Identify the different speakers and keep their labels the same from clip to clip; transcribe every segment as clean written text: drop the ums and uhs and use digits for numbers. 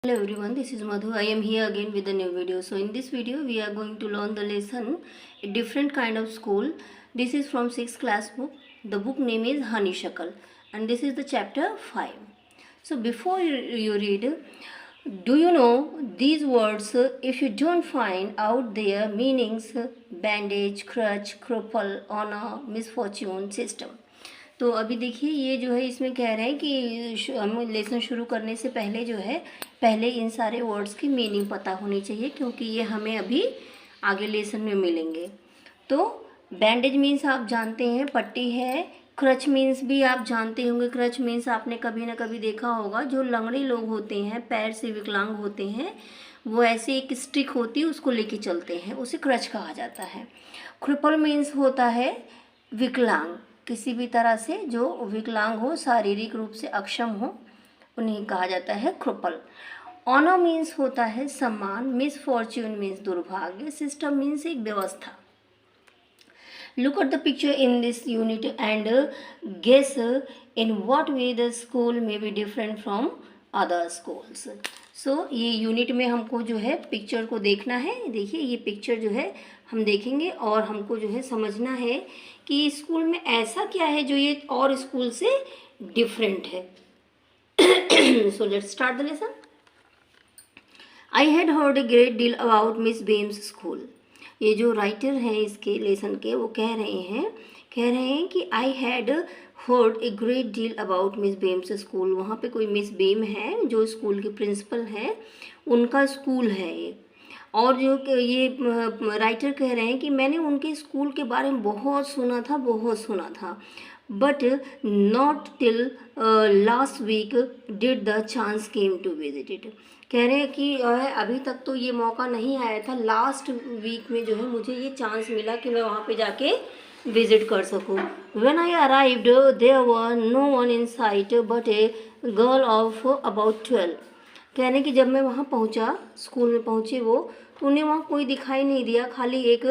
Speaker 1: Hello everyone, this is Madhu. I am here again with a new video. So in this video we are going to learn the lesson a different kind of school. This is from 6th class book. The book name is Honeysuckle and this is the chapter 5. So before you read, do you know these words, if you don't find out their meanings, bandage, crutch, cripple, honor, misfortune, system. तो अभी देखिए ये जो है इसमें कह रहे हैं कि हम लेसन शुरू करने से पहले जो है पहले इन सारे वर्ड्स की मीनिंग पता होनी चाहिए, क्योंकि ये हमें अभी आगे लेसन में मिलेंगे। तो बैंडेज मीन्स आप जानते हैं पट्टी है। क्रच मीन्स भी आप जानते होंगे। क्रच मीन्स आपने कभी ना कभी देखा होगा, जो लंगड़े लोग होते हैं, पैर से विकलांग होते हैं, वो ऐसे एक स्टिक होती है उसको लेके चलते हैं, उसे क्रच कहा जाता है। क्रिपल मीन्स होता है विकलांग, किसी भी तरह से जो विकलांग हो, शारीरिक रूप से अक्षम हो, उन्हें कहा जाता है क्रिपल। ऑनर मीन्स होता है सम्मान। मिसफॉर्च्यून मीन्स दुर्भाग्य। सिस्टम मीन्स एक व्यवस्था। Look at the picture in this unit and guess in what way the school may be different from other schools. So ये यूनिट में हमको जो है पिक्चर को देखना है। देखिए ये पिक्चर जो है हम देखेंगे और हमको जो है समझना है कि स्कूल में ऐसा क्या है जो ये और स्कूल से डिफरेंट है। So let's start the lesson. I had heard a great deal about Miss Beam's school. ये जो राइटर हैं इसके लेसन के वो कह रहे हैं कि I had heard a great deal about Miss Beam's school. वहाँ पे कोई मिस बेम है जो स्कूल के प्रिंसिपल हैं, उनका स्कूल है ये। और जो ये राइटर कह रहे हैं कि मैंने उनके स्कूल के बारे में बहुत सुना था, but not till last week did the chance came to visit it. कह रहे हैं कि अभी तक तो ये मौका नहीं आया था, लास्ट वीक में जो है मुझे ये चांस मिला कि मैं वहाँ पे जाके विज़िट कर सकूँ। When I arrived there were no one in sight but a girl of about 12। कह रहे हैं कि जब मैं वहाँ पहुँचा, स्कूल में पहुँचे वो, तो उन्हें वहाँ कोई दिखाई नहीं दिया, खाली एक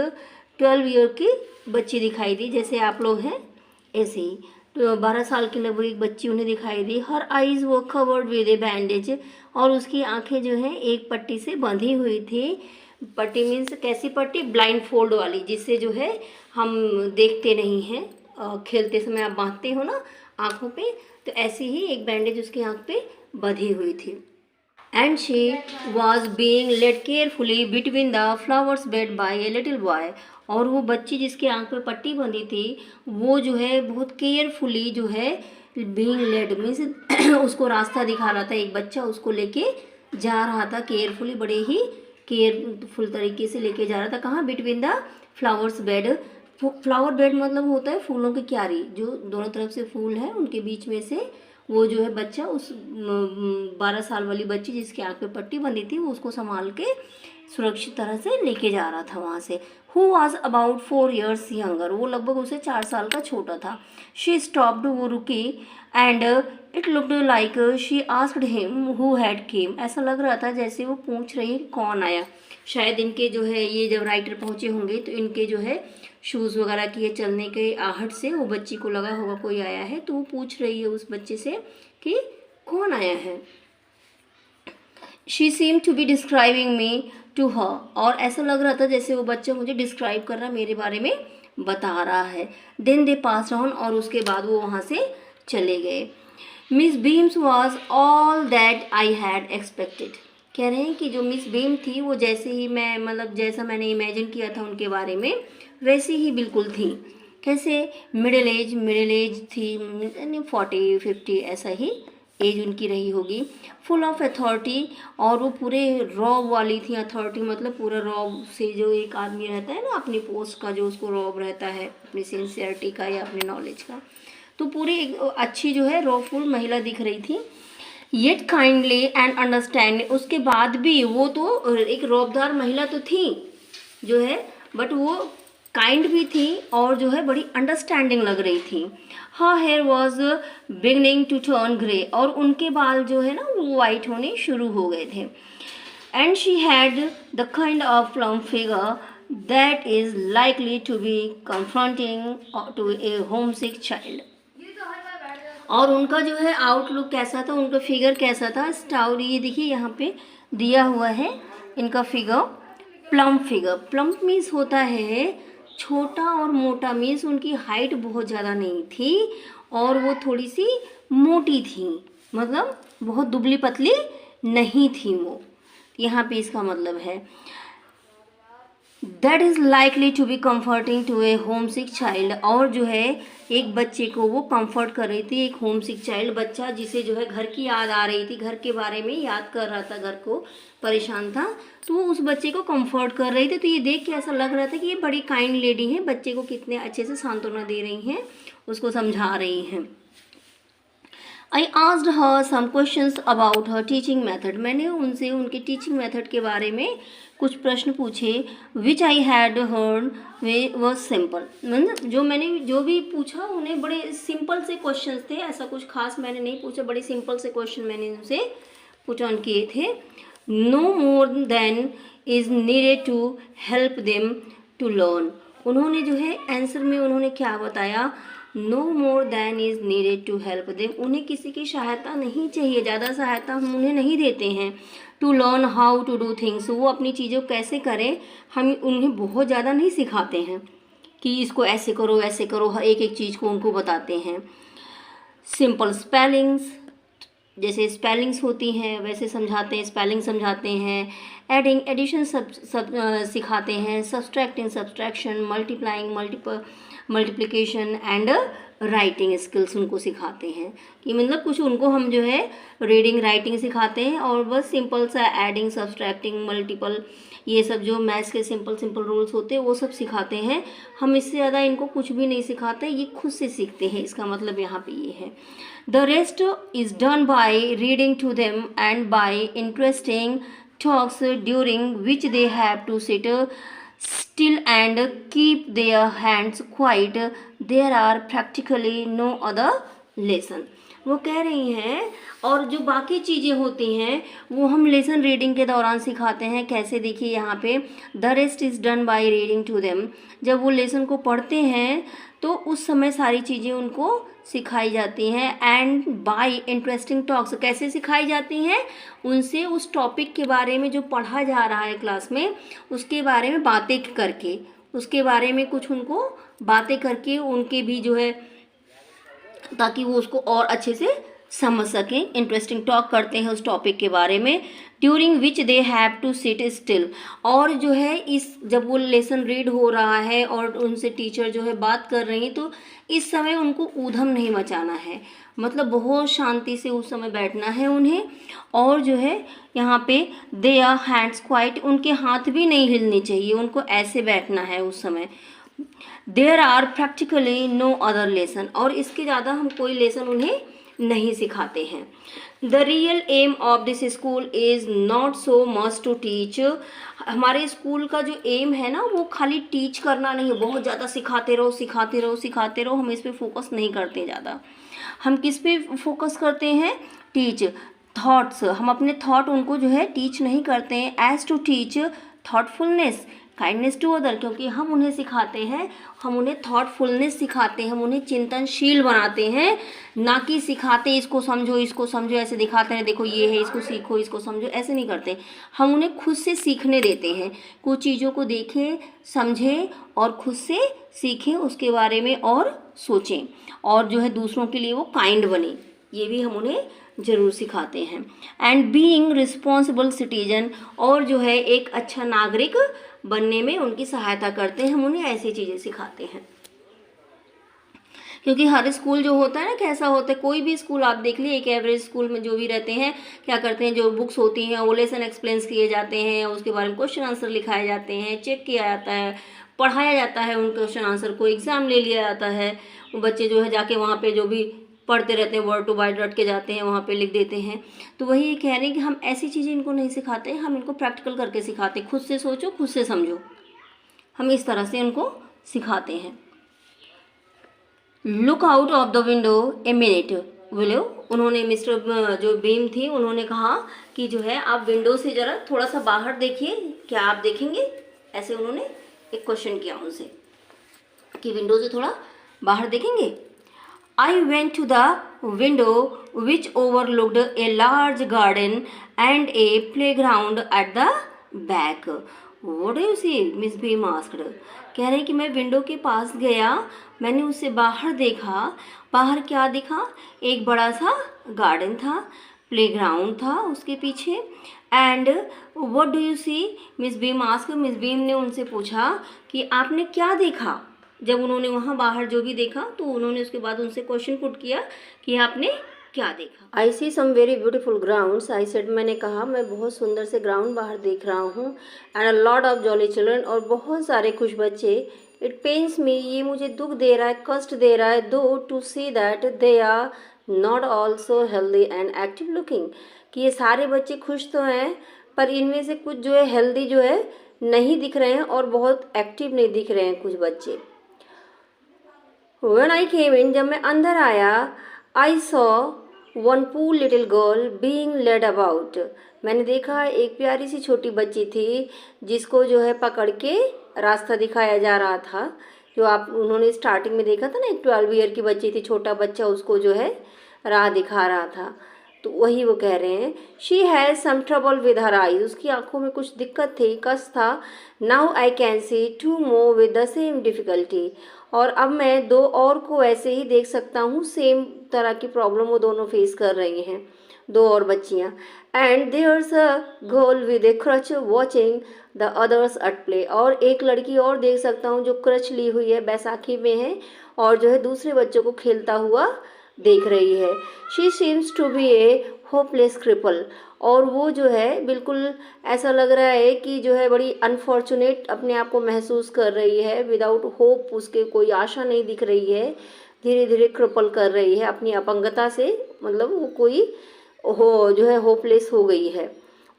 Speaker 1: 12 ईयर की बच्ची दिखाई दी, जैसे आप लोग हैं ऐसे ही। तो 12 साल की लगभग एक बच्ची उन्हें दिखाई दी। हर आइज़ वो कवर्ड विद ए बैंडेज, और उसकी आंखें जो हैं एक पट्टी से बंधी हुई थी। पट्टी मीन्स कैसी पट्टी? ब्लाइंड फोल्ड वाली, जिससे जो है हम देखते नहीं हैं। खेलते समय आप बांधते हो ना आँखों पे, तो ऐसी ही एक बैंडेज उसकी आँख पे बंधी हुई थी। And she was being led carefully between the flowers bed by a little boy. और वो बच्ची जिसके आँख पे पट्टी बंधी थी वो जो है बहुत केयरफुली जो है बीइंग लेड मीन्स उसको रास्ता दिखा रहा था, एक बच्चा उसको लेके जा रहा था केयरफुली, बड़े ही केयरफुल तरीके से लेके जा रहा था। कहाँ? Between the flowers bed. Flower bed मतलब होता है फूलों की क्यारी, जो दोनों तरफ से फूल है उनके बीच में से वो जो है बच्चा, उस 12 साल वाली बच्ची जिसकी आँख पे पट्टी बंधी थी, वो उसको संभाल के सुरक्षित तरह से लेके जा रहा था वहाँ से। Who was about 4 years younger, वो लगभग उसे 4 साल का छोटा था। शी स्टॉप्ड, वो रुकी, and it looked like she asked him who had केम। ऐसा लग रहा था जैसे वो पूछ रही है कौन आया। शायद इनके जो है ये जब राइटर पहुँचे होंगे तो इनके जो है शूज़ वगैरह किए चलने के आहट से वो बच्ची को लगा होगा कोई आया है, तो वो पूछ रही है उस बच्चे से कि कौन आया है। She seem to be describing me to her, और ऐसा लग रहा था जैसे वो बच्चा मुझे डिस्क्राइब कर रहा, मेरे बारे में बता रहा है। देन दे पास ऑन, और उसके बाद वो वहाँ से चले गए। Miss beams was all that I had expected. कह रहे हैं कि जो मिस बीम थी वो जैसे ही मैं मतलब जैसा मैंने इमेजिन किया था उनके बारे में वैसी ही बिल्कुल थी। कैसे? मिडिल एज थी, 40-50 ऐसा ही एज उनकी रही होगी। फुल ऑफ अथॉरिटी, और वो पूरे रॉब वाली थी। अथॉरिटी मतलब पूरा रॉब से जो एक आदमी रहता है ना अपनी पोस्ट का, जो उसको रॉब रहता है अपनी सिंसियरिटी का या अपने नॉलेज का, तो पूरी एक अच्छी जो है रॉफुल महिला दिख रही थी। येट काइंडली एंड अंडरस्टैंडिंग, उसके बाद भी वो तो एक रौबदार महिला तो थी जो है, बट वो काइंड भी थी और जो है बड़ी अंडरस्टैंडिंग लग रही थी। Her hair was beginning to turn grey, और उनके बाल जो है ना वो वाइट होने शुरू हो गए थे। And she had the kind of plum figure that is likely to be confronting to a home sick child. और उनका जो है आउटलुक कैसा था, उनका फिगर कैसा था। स्टाउट, ये देखिए यहाँ पे दिया हुआ है इनका figure, plump figure. Plump means होता है छोटा और मोटा, मीन्स उनकी हाइट बहुत ज़्यादा नहीं थी और वो थोड़ी सी मोटी थी, मतलब बहुत दुबली पतली नहीं थी वो। यहाँ पे इसका मतलब है that is likely to be comforting to a home sick child. और जो है एक बच्चे को वो कंफर्ट कर रही थी, एक होम सिक चाइल्ड, बच्चा जिसे जो है घर की याद आ रही थी, घर के बारे में याद कर रहा था, घर को परेशान था, तो वो उस बच्चे को कंफर्ट कर रही थी। तो ये देख के ऐसा लग रहा था कि ये बड़ी काइंड लेडी है, बच्चे को कितने अच्छे से सांत्वना दे रही हैं, उसको समझा रही हैं। I asked her some questions about her teaching method. मैंने उनसे उनके टीचिंग मेथड के बारे में कुछ प्रश्न पूछे। Which I had heard was simple. मतलब जो मैंने जो भी पूछा उन्हें बड़े सिंपल से क्वेश्चंस थे, ऐसा कुछ खास मैंने नहीं पूछा, बड़े सिंपल से क्वेश्चन मैंने उनसे पुट ऑन किए थे। No more than is needed to help them to learn. उन्होंने जो है आंसर में उन्होंने क्या बताया, no more than is needed to help them. उन्हें किसी की सहायता नहीं चाहिए, ज़्यादा सहायता हम उन्हें नहीं देते हैं। To learn how to do things, वो अपनी चीज़ों को कैसे करें हम उन्हें बहुत ज़्यादा नहीं सिखाते हैं कि इसको ऐसे करो ऐसे करो, हर एक एक चीज़ को उनको बताते हैं। सिंपल स्पेलिंग्स, जैसे स्पेलिंग्स होती हैं वैसे समझाते हैं, स्पेलिंग समझाते हैं। एडिंग, एडिशन सब सिखाते हैं। Subtracting, subtraction, multiplying, multiplication and writing skills उनको सिखाते हैं। कि मतलब कुछ उनको हम जो है रीडिंग राइटिंग सिखाते हैं और बस सिंपल सा एडिंग, सब्सट्रैक्टिंग, मल्टीपल, ये सब जो मैथ्स के सिंपल रूल्स होते हैं वो सब सिखाते हैं। हम इससे ज़्यादा इनको कुछ भी नहीं सिखाते, ये खुद से सीखते हैं, इसका मतलब यहाँ पे ये है। The rest is done by reading to them and by interesting talks during which they have to sit still and keep their hands quiet. There are practically no other lesson. वो कह रही हैं और जो बाकी चीज़ें होती हैं वो हम लेसन रीडिंग के दौरान सिखाते हैं। कैसे, देखिए यहाँ पे the rest is done by reading to them. जब वो लेसन को पढ़ते हैं तो उस समय सारी चीज़ें उनको सिखाई जाती हैं। एंड बाय इंटरेस्टिंग टॉक्स, कैसे सिखाई जाती हैं, उनसे उस टॉपिक के बारे में जो पढ़ा जा रहा है क्लास में उसके बारे में बातें करके, उसके बारे में कुछ उनको बातें करके उनके भी जो है, ताकि वो उसको और अच्छे से समझ सकें। इंटरेस्टिंग टॉक करते हैं उस टॉपिक के बारे में। During which they have to sit still, और जो है इस जब वो लेसन रीड हो रहा है और उनसे टीचर जो है बात कर रही हैं तो इस समय उनको ऊधम नहीं मचाना है, मतलब बहुत शांति से उस समय बैठना है उन्हें। और जो है यहाँ पे दे आर हैंड्स क्वाइट, उनके हाथ भी नहीं हिलने चाहिए, उनको ऐसे बैठना है उस समय। There are practically no other lesson, और इसके ज़्यादा हम कोई लेसन उन्हें नहीं सिखाते हैं। The real aim of this school is not so much to teach. हमारे स्कूल का जो एम है ना वो खाली टीच करना नहीं है, बहुत ज़्यादा सिखाते रहो सिखाते रहो सिखाते रहो, हम इस पर फोकस नहीं करते ज़्यादा। हम किस पे फोकस करते हैं, टीच थॉट्स, हम अपने थॉट उनको जो है टीच नहीं करते हैं। As to teach thoughtfulness, kindness to other, क्योंकि हम उन्हें सिखाते हैं, हम उन्हें थॉटफुलनेस सिखाते हैं, हम उन्हें चिंतनशील बनाते हैं, ना कि सिखाते इसको समझो ऐसे दिखाते हैं देखो ये है इसको सीखो इसको समझो, ऐसे नहीं करते। हम उन्हें खुद से सीखने देते हैं, कुछ चीज़ों को देखें समझें और खुद से सीखें उसके बारे में और सोचें, और जो है दूसरों के लिए वो काइंड बने, ये भी हम उन्हें ज़रूर सिखाते हैं। एंड बीइंग रिस्पॉन्सिबल सिटीजन, और जो है एक अच्छा नागरिक बनने में उनकी सहायता करते हैं, हम उन्हें ऐसी चीज़ें सिखाते हैं। क्योंकि हर स्कूल जो होता है ना कैसा होता है, कोई भी स्कूल आप देख लीजिए, एक एवरेज स्कूल में जो भी रहते हैं क्या करते हैं, जो बुक्स होती हैं वो लेसन एक्सप्लेन किए जाते हैं, उसके बारे में क्वेश्चन आंसर लिखाए जाते हैं, चेक किया जाता है, पढ़ाया जाता है उन क्वेश्चन आंसर को, एग्ज़ाम ले लिया जाता है। वो बच्चे जो है जाके वहाँ पर जो भी पढ़ते रहते हैं वर्ड टू वर्ड रट के जाते हैं, वहाँ पे लिख देते हैं। तो वही ये कह रहे हैं कि हम ऐसी चीज़ें इनको नहीं सिखाते, हम इनको प्रैक्टिकल करके सिखाते, खुद से सोचो खुद से समझो, हम इस तरह से इनको सिखाते हैं। Look out of the window a minute will you, उन्होंने मिस्टर जो बीम थी उन्होंने कहा कि जो है आप विंडो से ज़रा थोड़ा सा बाहर देखिए, क्या आप देखेंगे, ऐसे उन्होंने एक क्वेश्चन किया उनसे कि विंडो से थोड़ा बाहर देखेंगे। I went to the window which overlooked a large garden and a playground at the back. What do you see? Miss Beam asked. कह रहे कि मैं विंडो के पास गया, मैंने उससे बाहर देखा. बाहर क्या दिखा? एक बड़ा सा गार्डन था, प्लेग्राउंड था उसके पीछे. And what do you see? Miss Beam asked. Miss Beam ने उनसे पूछा कि आपने क्या देखा. जब उन्होंने वहाँ बाहर जो भी देखा तो उन्होंने उसके बाद उनसे क्वेश्चन पुट किया कि आपने क्या देखा. I see some very beautiful grounds. I said, मैंने कहा मैं बहुत सुंदर से ग्राउंड बाहर देख रहा हूँ. And a lot of jolly children, और बहुत सारे खुश बच्चे. इट पेन्स मी, ये मुझे दुख दे रहा है, कष्ट दे रहा है, though to see that they are not also healthy and active looking, कि ये सारे बच्चे खुश तो हैं पर इनमें से कुछ जो है हेल्दी जो है नहीं दिख रहे हैं और बहुत एक्टिव नहीं दिख रहे हैं कुछ बच्चे. When I came in, जब मैं अंदर आया, I saw one poor little girl being led about. मैंने देखा एक प्यारी सी छोटी बच्ची थी जिसको जो है पकड़ के रास्ता दिखाया जा रहा था. जो आप उन्होंने स्टार्टिंग में देखा था ना, एक 12 ईयर की बच्ची थी, छोटा बच्चा उसको जो है राह दिखा रहा था. तो वही वो कह रहे हैं. She has some trouble with her eyes, उसकी आंखों में कुछ दिक्कत थी, कष्ट था. Now I can see two more with the same difficulty, और अब मैं दो और को ऐसे ही देख सकता हूँ, सेम तरह की प्रॉब्लम वो दोनों फेस कर रही हैं, दो और बच्चियाँ. And there's a girl with a crutch watching the others at play, और एक लड़की और देख सकता हूँ जो क्रच ली हुई है, बैसाखी में है, और जो है दूसरे बच्चों को खेलता हुआ देख रही है. She seems to be a hopeless cripple, और वो जो है बिल्कुल ऐसा लग रहा है कि जो है बड़ी अनफॉर्चुनेट अपने आप को महसूस कर रही है. विदाउट होप, उसके कोई आशा नहीं दिख रही है, धीरे धीरे क्रिपल कर रही है अपनी अपंगता से. मतलब वो कोई जो है होपलेस हो गई है,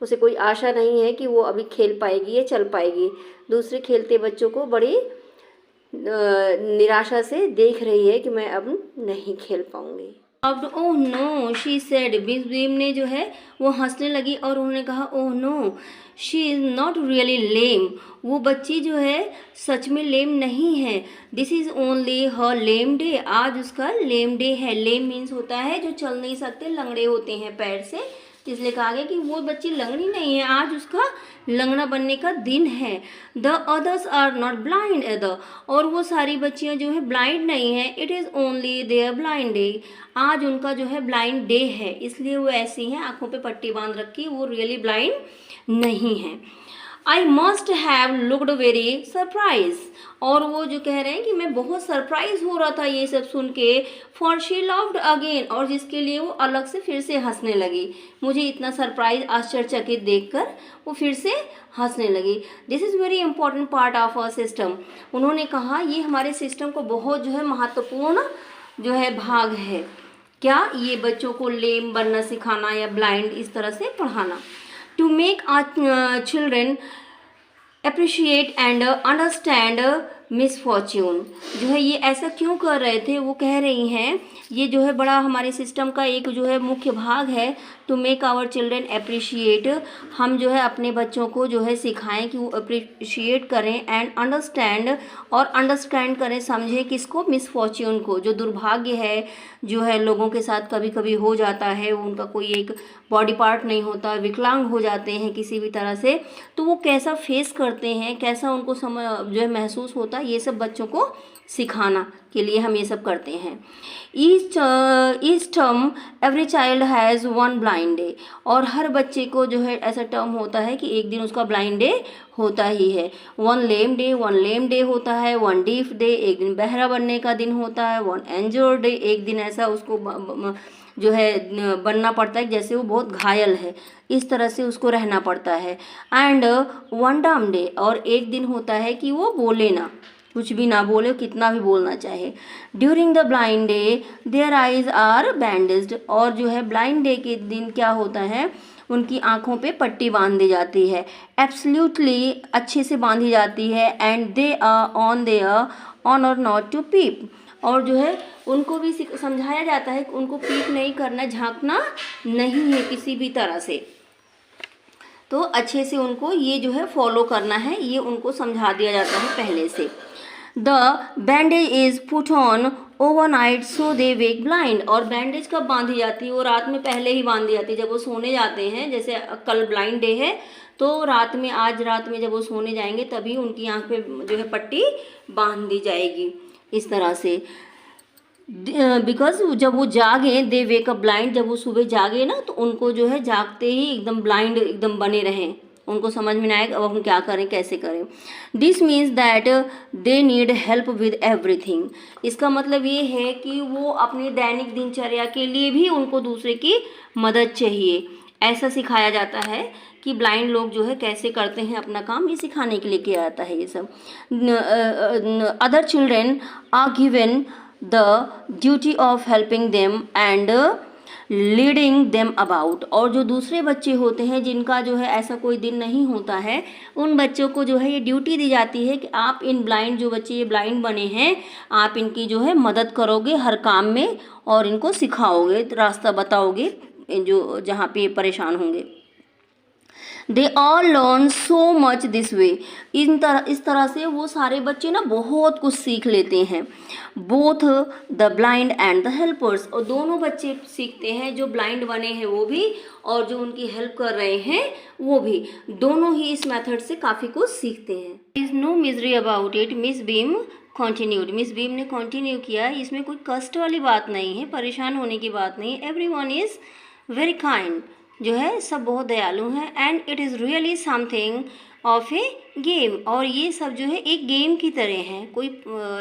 Speaker 1: उसे कोई आशा नहीं है कि वो अभी खेल पाएगी या चल पाएगी. दूसरे खेलते बच्चों को बड़ी निराशा से देख रही है कि मैं अब नहीं खेल पाऊंगी. अब oh no she said, Miss Beam ने जो है वो हंसने लगी और उन्होंने कहा oh no she is not really lame, वो बच्ची जो है सच में लेम नहीं है. This is only her lame day, आज उसका लेम डे है. लेम मीन्स होता है जो चल नहीं सकते, लंगड़े होते हैं पैर से, इसलिए कहा गया कि वो बच्ची लंगड़ी नहीं है, आज उसका लंगड़ा बनने का दिन है. The others are not blind other, और वो सारी बच्चियां जो है ब्लाइंड नहीं है. It is only their blind day, आज उनका जो है ब्लाइंड डे है, इसलिए वो ऐसी हैं, आंखों पे पट्टी बांध रखी, वो रियली ब्लाइंड नहीं है. I must have looked very surprise, और वो जो कह रहे हैं कि मैं बहुत सरप्राइज हो रहा था ये सब सुन के. फॉर शी लव्ड अगेन, और जिसके लिए वो अलग से फिर से हंसने लगी. मुझे इतना सरप्राइज, आश्चर्यचकित देखकर वो फिर से हंसने लगी. This is very important part of our system, उन्होंने कहा ये हमारे सिस्टम को बहुत जो है महत्वपूर्ण जो है भाग है. क्या? ये बच्चों को लेम बनना सिखाना या ब्लाइंड इस तरह से पढ़ाना. To make our children appreciate and understand misfortune, जो है ये ऐसा क्यों कर रहे थे, वो कह रही हैं ये जो है बड़ा हमारे सिस्टम का एक जो है मुख्य भाग है. To make our children appreciate, हम जो है अपने बच्चों को जो है सिखाएं कि वो अप्रिशिएट करें, एंड अंडरस्टैंड, और अंडरस्टैंड करें, समझें किसको? मिसफॉर्च्यून को, जो दुर्भाग्य है जो है लोगों के साथ कभी कभी हो जाता है. उनका कोई एक बॉडी पार्ट नहीं होता, विकलांग हो जाते हैं किसी भी तरह से, तो वो कैसा फेस करते हैं, कैसा उनको जो है महसूस होता है, ये सब बच्चों को सिखाना के लिए हम ये सब करते हैं. Each term every child has one blind day, और हर बच्चे को जो है ऐसा टर्म होता है कि एक दिन उसका ब्लाइंड डे होता ही है. वन लेम डे होता है. वन डीफ डे, एक दिन बहरा बनने का दिन होता है. वन इंजर्ड डे, एक दिन ऐसा उसको जो है बनना पड़ता है जैसे वो बहुत घायल है, इस तरह से उसको रहना पड़ता है. एंड वन डम डे, और एक दिन होता है कि वो बोले ना, कुछ भी ना बोले, कितना भी बोलना चाहे. During the blind day their eyes are bandaged, और जो है ब्लाइंड डे के दिन क्या होता है, उनकी आंखों पे पट्टी बांध दी जाती है. एब्सोल्युटली अच्छे से बांधी जाती है. And they are on their honour not to peep, और जो है उनको भी समझाया जाता है कि उनको पीप नहीं करना, झांकना नहीं है किसी भी तरह से. तो अच्छे से उनको ये जो है फॉलो करना है, ये उनको समझा दिया जाता है पहले से. The bandage is put on overnight so they wake blind. और बैंडेज कब बांधी जाती है? वो रात में पहले ही बांध दी जाती है, जब वो सोने जाते हैं। जैसे कल ब्लाइंड डे है तो रात में, आज रात में जब वो सोने जाएंगे तभी उनकी आँख पे जो है पट्टी बांध दी जाएगी इस तरह से। बिकॉज जब वो जागे, दे वेक अप ब्लाइंड, जब वो सुबह जागे ना तो उनको जो है जागते ही एकदम ब्लाइंड एकदम बने रहें, उनको समझ में ना आए अब हम क्या करें कैसे करें। This means that they need help with everything. इसका मतलब ये है कि वो अपने दैनिक दिनचर्या के लिए भी उनको दूसरे की मदद चाहिए। ऐसा सिखाया जाता है कि ब्लाइंड लोग जो है कैसे करते हैं अपना काम, ये सिखाने के लिए किया जाता है ये सब। Other children are given the duty of helping them and leading them about. और जो दूसरे बच्चे होते हैं जिनका जो है ऐसा कोई दिन नहीं होता है, उन बच्चों को जो है ये ड्यूटी दी जाती है कि आप इन ब्लाइंड, जो बच्चे ये ब्लाइंड बने हैं, आप इनकी जो है मदद करोगे हर काम में और इनको सिखाओगे, रास्ता बताओगे जो जहाँ पे परेशान होंगे। They all learn so much this way. इस तरह से वो सारे बच्चे ना बहुत कुछ सीख लेते हैं। Both the blind and the helpers. और दोनों बच्चे सीखते हैं, जो ब्लाइंड बने हैं वो भी और जो उनकी हेल्प कर रहे हैं वो भी, दोनों ही इस मेथड से काफ़ी कुछ सीखते हैं। Is no misery about it, Miss Beam continued. Miss Beam ने कॉन्टिन्यू किया, इसमें कोई कष्ट वाली बात नहीं है, परेशान होने की बात नहीं है। एवरीवन इज़ वेरी काइंड, जो है सब बहुत दयालु हैं। And it is really something of A game. और ये सब जो है एक गेम की तरह है, कोई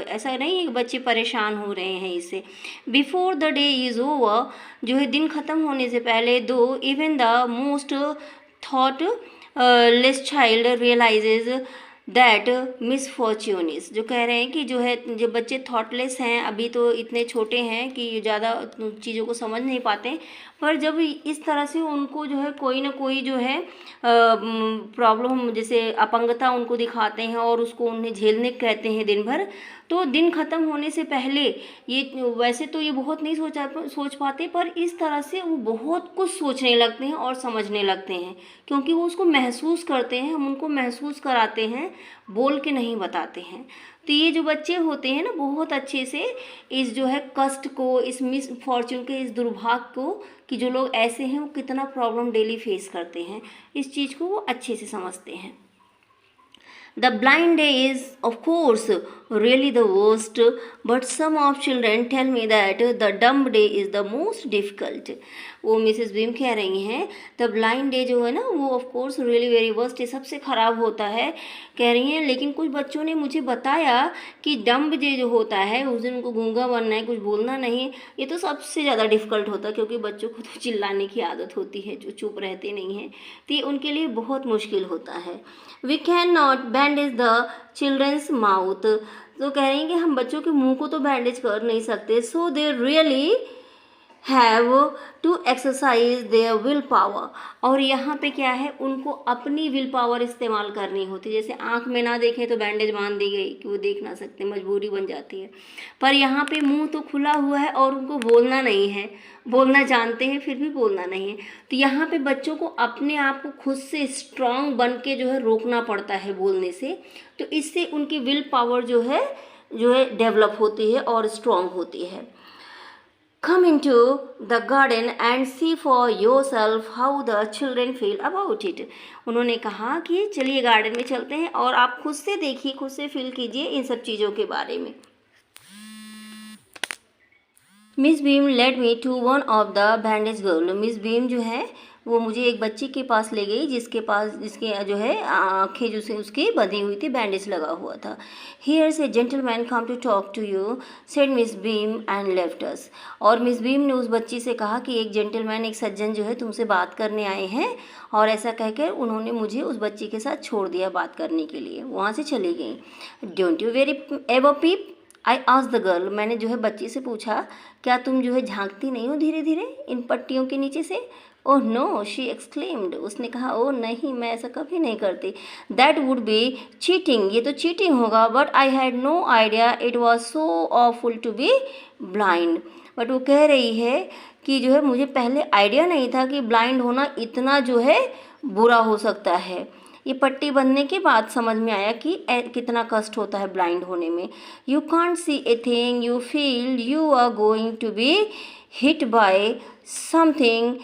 Speaker 1: ऐसा नहीं है कि बच्चे परेशान हो रहे हैं इससे। Before the day is over, जो है दिन ख़त्म होने से पहले, though even the most thoughtless child realises that misfortune is. जो कह रहे हैं कि जो है जो बच्चे थॉटलेस हैं, अभी तो इतने छोटे हैं कि ज़्यादा चीज़ों को समझ नहीं पाते, पर जब इस तरह से उनको जो है कोई ना कोई जो है प्रॉब्लम, जैसे अपंगता उनको दिखाते हैं और उसको उन्हें झेलने कहते हैं दिन भर, तो दिन ख़त्म होने से पहले ये, वैसे तो ये बहुत नहीं सोच पाते, पर इस तरह से वो बहुत कुछ सोचने लगते हैं और समझने लगते हैं, क्योंकि वो उसको महसूस करते हैं। हम उनको महसूस कराते हैं, बोल के नहीं बताते हैं। तो ये जो बच्चे होते हैं ना, बहुत अच्छे से इस जो है कष्ट को, इस मिसफॉर्च्यून के, इस दुर्भाग्य को, कि जो लोग ऐसे हैं वो कितना प्रॉब्लम डेली फेस करते हैं, इस चीज़ को वो अच्छे से समझते हैं। The blind day is, of course, really the worst, but some of children tell me that the dumb day is the most difficult. वो मिसेस बीम कह रही हैं, द ब्लाइंड डे जो है ना वो of course really very worst, ये सबसे ख़राब होता है कह रही हैं। लेकिन कुछ बच्चों ने मुझे बताया कि डम्ब डे जो होता है उस दिन उनको गूंगा बनना है, कुछ बोलना नहीं, ये तो सबसे ज़्यादा डिफ़िकल्ट होता है, क्योंकि बच्चों को तो चिल्लाने की आदत होती है, जो चुप रहते नहीं हैं, तो ये उनके लिए बहुत मुश्किल होता है। We can not bandage the children's mouth. तो कह रही हैं कि हम बच्चों के मुंह को तो बैंडेज कर नहीं सकते। So they really have to exercise their will power. और यहाँ पे क्या है, उनको अपनी विल पावर इस्तेमाल करनी होती है। जैसे आँख में ना देखें तो बैंडेज बांध दी गई कि वो देख ना सकते, मजबूरी बन जाती है, पर यहाँ पे मुंह तो खुला हुआ है और उनको बोलना नहीं है, बोलना जानते हैं फिर भी बोलना नहीं है। तो यहाँ पे बच्चों को अपने आप को खुद से स्ट्रांग बन के जो है रोकना पड़ता है बोलने से, तो इससे उनकी विल पावर जो है डेवलप होती है और स्ट्रांग होती है। Come into the garden and see for yourself how the children feel about it. उन्होंने कहा कि चलिए गार्डन में चलते हैं और आप खुद से देखिए, खुद से फील कीजिए इन सब चीज़ों के बारे में। Miss Beam led me to one of the bandage girl. Miss Beam जो है वो मुझे एक बच्ची के पास ले गई जिसके जो है आँखें जो से उसकी बंधी हुई थी, बैंडेज लगा हुआ था। Here's gentleman come to talk to you said Miss Beam and left us. और मिस बीम ने उस बच्ची से कहा कि एक जेंटलमैन, एक सज्जन जो है तुमसे बात करने आए हैं, और ऐसा कहकर उन्होंने मुझे उस बच्ची के साथ छोड़ दिया बात करने के लिए, वहाँ से चली गई। Don't you very ever peep, I ask the girl. मैंने जो है बच्ची से पूछा, क्या तुम जो है झांकती नहीं हो धीरे धीरे इन पट्टियों के नीचे से? Oh no, she exclaimed. उसने कहा, ओह नहीं, मैं ऐसा कभी नहीं करती। दैट वुड बी चीटिंग, ये तो चीटिंग होगा। But I had no idea it was so awful to be blind. बट वो कह रही है कि जो है मुझे पहले आइडिया नहीं था कि ब्लाइंड होना इतना जो है बुरा हो सकता है। ये पट्टी बंधने के बाद समझ में आया कि कितना कष्ट होता है ब्लाइंड होने में। You can't see a thing, you feel you are going to be hit by something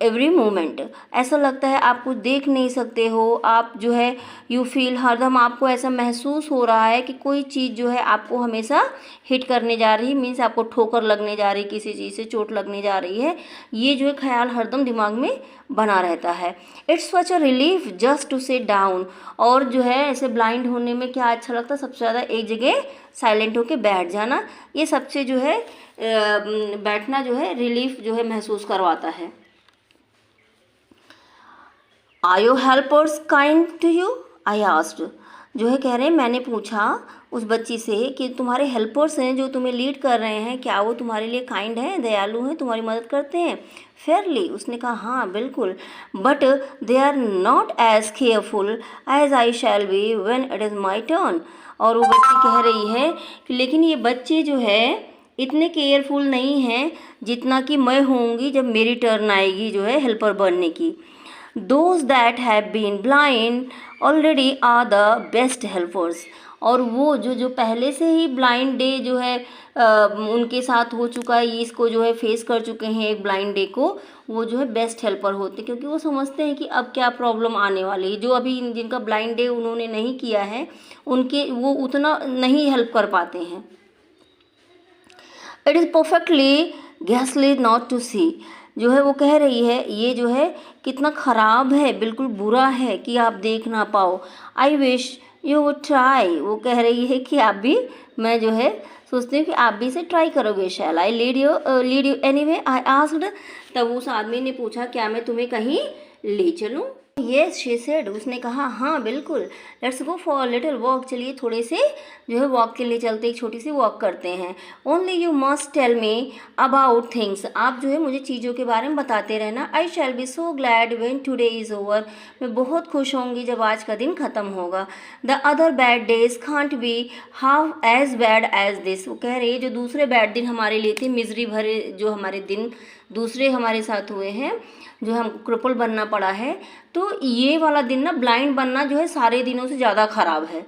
Speaker 1: every moment. ऐसा लगता है आप कुछ देख नहीं सकते हो, आप जो है यू फील, हरदम आपको ऐसा महसूस हो रहा है कि कोई चीज़ जो है आपको हमेशा हिट करने जा रही है, मीन्स आपको ठोकर लगने जा रही, किसी चीज़ से चोट लगने जा रही है। ये जो है ख्याल हरदम दिमाग में बना रहता है। It's such a relief just to sit down. और जो है ऐसे ब्लाइंड होने में क्या अच्छा लगता है, सबसे ज़्यादा एक जगह साइलेंट होकर बैठ जाना। ये सबसे जो है बैठना जो है रिलीफ जो है महसूस करवाता है। Are your helpers kind to you, I asked. जो है कह रहे हैं मैंने पूछा उस बच्ची से कि तुम्हारे हेल्पर्स हैं जो तुम्हें लीड कर रहे हैं, क्या वो तुम्हारे लिए काइंड हैं, दयालु हैं, तुम्हारी मदद करते हैं फेयरली। उसने कहा हाँ बिल्कुल, but they are not as careful as I shall be when it is my turn. और वो बच्ची कह रही है कि लेकिन ये बच्चे जो है इतने केयरफुल नहीं हैं जितना कि मैं होंगी जब मेरी टर्न आएगी जो है हेल्पर बनने की। Those that have been blind already are the best helpers। और वो जो पहले से ही ब्लाइंड डे जो है उनके साथ हो चुका है, इसको जो है फेस कर चुके हैं एक ब्लाइंड डे को, वो जो है बेस्ट हेल्पर होते, क्योंकि वो समझते हैं कि अब क्या प्रॉब्लम आने वाली है। जो अभी जिनका ब्लाइंड डे उन्होंने नहीं किया है उनके वो उतना नहीं हेल्प कर पाते हैं। इट इज़ परफेक्टली गैसली नॉट टू सी। जो है वो कह रही है ये जो है कितना ख़राब है, बिल्कुल बुरा है कि आप देख ना पाओ। I wish you would try. वो कह रही है कि आप भी, मैं जो है सोचती हूँ कि आप भी इसे ट्राई करोगे। Shall I lead you anyway, I asked. तब उस आदमी ने पूछा क्या मैं तुम्हें कहीं ले चलूँ। Yes she said. उसने कहा हाँ बिल्कुल। Let's go for little walk. चलिए थोड़े से जो है वॉक के लिए चलते, एक छोटी सी वॉक करते हैं। Only you must tell me about things. आप जो है मुझे चीज़ों के बारे में बताते रहना। I shall be so glad when today is over. मैं बहुत खुश होंगी जब आज का दिन ख़त्म होगा। The other bad days can't be half as bad as this. वो कह रही है जो दूसरे बैड दिन हमारे लिए थे, मिजरी भरे जो हमारे दिन दूसरे हमारे साथ हुए हैं, जो हमको क्रिपल बनना पड़ा है, तो ये वाला दिन ना ब्लाइंड बनना जो है सारे दिनों से ज़्यादा ख़राब है।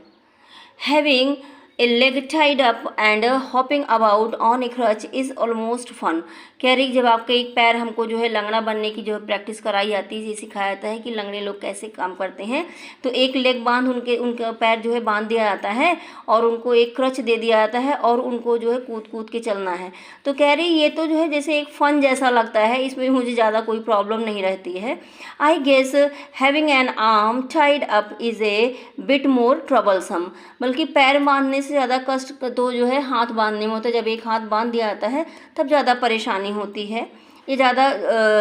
Speaker 1: Having a leg tied up and hopping about on a crutch is almost fun. कह रही जब आपका एक पैर हमको जो है लंगड़ा बनने की जो है प्रैक्टिस कराई जाती है, ये सिखाया जाता है कि लंगड़े लोग कैसे काम करते हैं। तो एक लेग बांध उनका पैर जो है बांध दिया जाता है और उनको एक क्रच दे दिया जाता है और उनको जो है कूद कूद के चलना है। तो कह रही ये तो जो है जैसे एक फ़न जैसा लगता है, इसमें मुझे ज़्यादा कोई प्रॉब्लम नहीं रहती है। I guess having an arm tied up is a bit more troublesome. बल्कि पैर बांधने से ज़्यादा कष्ट तो जो है हाथ बांधने में होता है। जब एक हाथ बांध दिया जाता है तब ज़्यादा परेशानी होती है, ये ज़्यादा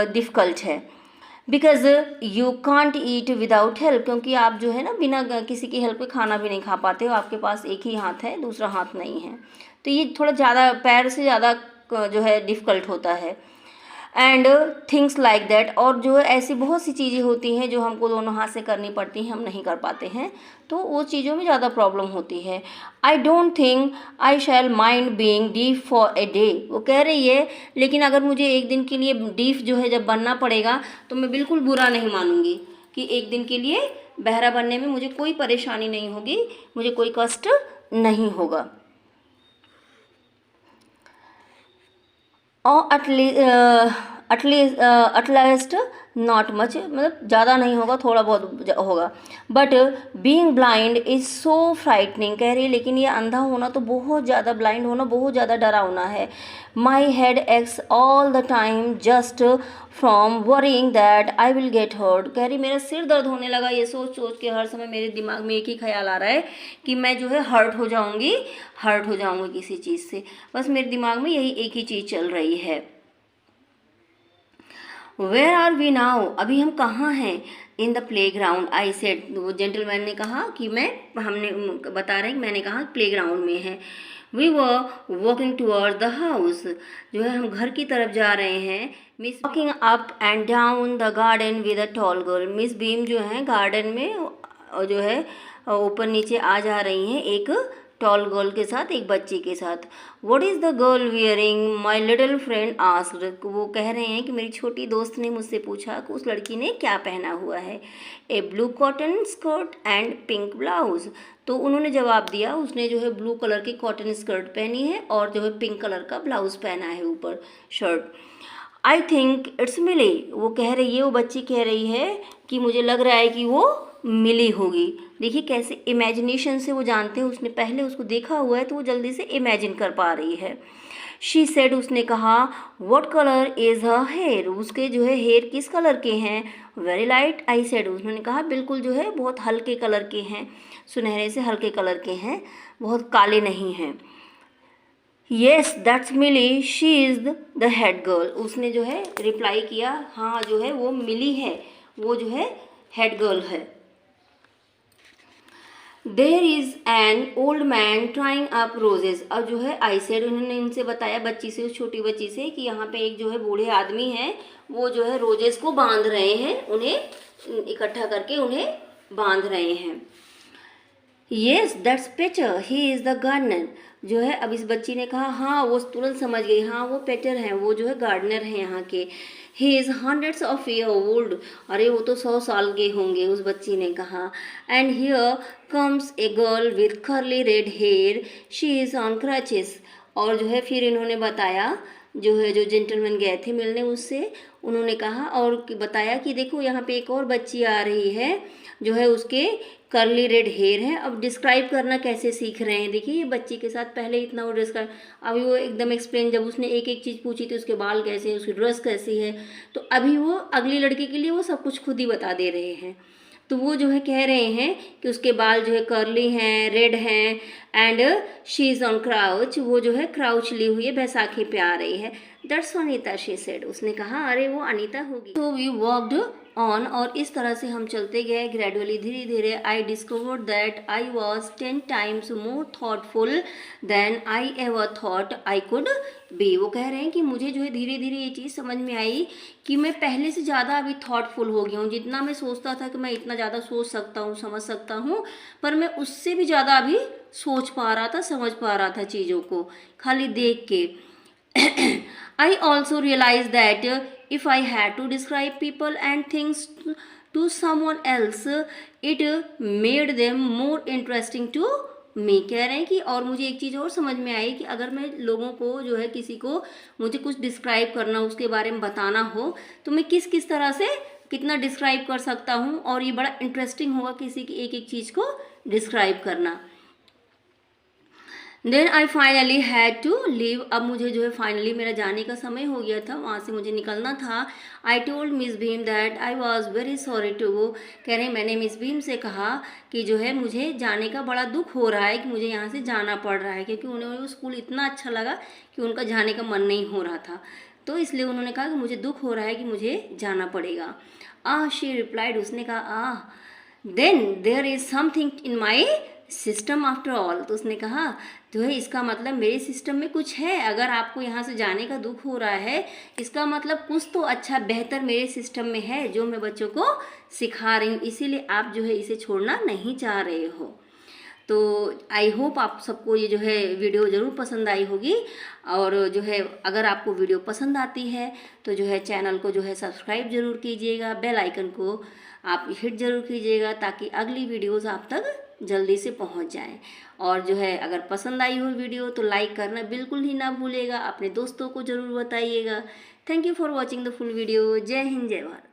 Speaker 1: डिफ़िकल्ट है। Because you can't eat without help. क्योंकि आप जो है ना बिना किसी की हेल्प के खाना भी नहीं खा पाते हो, आपके पास एक ही हाथ है, दूसरा हाथ नहीं है। तो ये थोड़ा ज़्यादा पैर से ज़्यादा जो है डिफ़िकल्ट होता है। And things like that. और जो है ऐसी बहुत सी चीज़ें होती हैं जो हमको दोनों हाथ से करनी पड़ती हैं, हम नहीं कर पाते हैं, तो वो चीज़ों में ज़्यादा प्रॉब्लम होती है। I don't think I shall mind being deaf for a day. वो कह रही है लेकिन अगर मुझे एक दिन के लिए डीफ जो है जब बनना पड़ेगा तो मैं बिल्कुल बुरा नहीं मानूंगी कि एक दिन के लिए बहरा बनने में मुझे कोई परेशानी नहीं होगी, मुझे कोई कष्ट नहीं होगा। और एटलीस्ट नॉट मच, मतलब ज़्यादा नहीं होगा, थोड़ा बहुत होगा। But being blind is so frightening. कह रही है लेकिन ये अंधा होना तो बहुत ज़्यादा, ब्लाइंड होना बहुत ज़्यादा डरावना है। My head aches all the time just from worrying that I will get hurt. कह रही मेरा सिर दर्द होने लगा ये सोच सोच के, हर समय मेरे दिमाग में एक ही ख्याल आ रहा है कि मैं जो है हर्ट हो जाऊँगी किसी चीज़ से। बस मेरे दिमाग में यही एक ही चीज़ चल रही है। Where are we now. अभी हम कहाँ हैं। In the playground I said. वो जेंटलमैन ने कहा कि हमने बता रहे हैं, मैंने कहा प्ले ग्राउंड में है। We were walking towards the house. जो है हम घर की तरफ जा रहे हैं। Miss walking up and down the garden with a tall girl. Miss Beam जो है गार्डन में जो है ऊपर नीचे आ जा रही हैं एक टॉल गर्ल के साथ, एक बच्ची के साथ। What is the girl wearing, my little friend asked. वो कह रहे हैं कि मेरी छोटी दोस्त ने मुझसे पूछा कि उस लड़की ने क्या पहना हुआ है। A blue cotton skirt and pink blouse. तो उन्होंने जवाब दिया, उसने जो है ब्लू कलर की कॉटन स्कर्ट पहनी है और जो है पिंक कलर का ब्लाउज पहना है ऊपर शर्ट। आई थिंक इट्स मिली। वो कह रही है, वो बच्ची कह रही है कि मुझे लग रहा है कि वो मिली होगी। देखिए कैसे इमेजिनेशन से वो जानते हैं, उसने पहले उसको देखा हुआ है तो वो जल्दी से इमेजिन कर पा रही है। शी सेड, उसने कहा, what colour is her hair, उसके जो है हेयर किस कलर के हैं। वेरी लाइट, आई सेड, उन्होंने कहा बिल्कुल जो है बहुत हल्के कलर के हैं, सुनहरे से हल्के कलर के हैं, बहुत काले नहीं हैं। Yes that's Millie, she is the head girl, उसने जो है रिप्लाई किया, हाँ जो है वो मिली है, वो जो है हेड गर्ल है। There is an old man trying up roses. अब जो है आई सेड, उन्होंने इनसे बताया, बच्ची से, उस छोटी बच्ची से, कि यहाँ पे एक जो है बूढ़े आदमी हैं, वो जो है रोजेस को बांध रहे हैं, उन्हें इकट्ठा करके उन्हें बांध रहे हैं। Yes that's Peter, he is the gardener. जो है अब इस बच्ची ने कहा, हाँ वो तुरंत समझ गई, हाँ वो पेटर हैं, वो जो है गार्डनर हैं यहाँ के। He is hundreds of year old, अरे वो तो 100 साल के होंगे, उस बच्ची ने कहा। And here comes a girl with curly red hair, she is on crutches. और जो है फिर इन्होंने बताया, जो है जो जेंटलमैन गए थे मिलने उससे, उन्होंने कहा और बताया कि देखो यहाँ पे एक और बच्ची आ रही है, जो है उसके कर्ली रेड हेयर है। अब डिस्क्राइब करना कैसे सीख रहे हैं, देखिए ये बच्ची के साथ पहले इतना वो डिस्क्राइब, अभी वो एकदम एक्सप्लेन, जब उसने एक एक चीज़ पूछी थी, उसके बाल कैसे हैं, उसकी ड्रेस कैसी है, तो अभी वो अगली लड़की के लिए वो सब कुछ खुद ही बता दे रहे हैं। तो वो जो है कह रहे हैं कि उसके बाल जो है कर्ली हैं, रेड हैं, and she is on crouch, वो जो है क्राउच ली हुई है, बैसाखी पे आ रही है। दैट्स अनीता, शी सेड, उसने कहा अरे वो अनीता होगी। तो वी वॉक्ड ऑन, और इस तरह से हम चलते गए ग्रेजुअली, धीरे धीरे। I discovered that I was 10 times more thoughtful than I ever thought I could be. वो कह रहे हैं कि मुझे जो है धीरे धीरे ये चीज़ समझ में आई कि मैं पहले से ज़्यादा अभी थॉटफुल हो गया हूँ। जितना मैं सोचता था कि मैं इतना ज़्यादा सोच सकता हूँ, समझ सकता हूँ, पर मैं उससे भी ज़्यादा अभी सोच पा रहा था, समझ पा रहा था चीज़ों को खाली देख के। I also realized that if I had to describe people and things to someone else, it made them more interesting to me। कह रहे हैं कि और मुझे एक चीज़ और समझ में आई कि अगर मैं लोगों को जो है किसी को मुझे कुछ डिस्क्राइब करना, उसके बारे में बताना हो, तो मैं किस किस तरह से कितना डिस्क्राइब कर सकता हूँ, और ये बड़ा इंटरेस्टिंग होगा किसी की एक एक चीज़ को डिस्क्राइब करना। Then I finally had to leave. अब मुझे जो है फाइनली मेरा जाने का समय हो गया था, वहाँ से मुझे निकलना था। I told Miss Beam that I was very sorry to go. कह रहे हैं मैंने मिस भीम से कहा कि जो है मुझे जाने का बड़ा दुख हो रहा है कि मुझे यहाँ से जाना पड़ रहा है, क्योंकि उन्हें वो स्कूल इतना अच्छा लगा कि उनका जाने का मन नहीं हो रहा था, तो इसलिए उन्होंने कहा कि मुझे दुख हो रहा है कि मुझे जाना पड़ेगा। शी रिप्लाइड, उसने कहा then there is something in my system after all. तो उसने कहा जो है इसका मतलब मेरे सिस्टम में कुछ है, अगर आपको यहाँ से जाने का दुख हो रहा है, इसका मतलब कुछ तो अच्छा बेहतर मेरे सिस्टम में है जो मैं बच्चों को सिखा रही हूँ, इसीलिए आप जो है इसे छोड़ना नहीं चाह रहे हो। तो आई होप आप सबको ये जो है वीडियो ज़रूर पसंद आई होगी, और जो है अगर आपको वीडियो पसंद आती है तो जो है चैनल को जो है सब्सक्राइब ज़रूर कीजिएगा, बेल आइकन को आप हिट ज़रूर कीजिएगा, ताकि अगली वीडियोज़ आप तक जल्दी से पहुंच जाएं। और जो है अगर पसंद आई हो वीडियो तो लाइक करना बिल्कुल ही ना भूलिएगा, अपने दोस्तों को ज़रूर बताइएगा। Thank you for watching the full video. जय हिंद, जय भारत।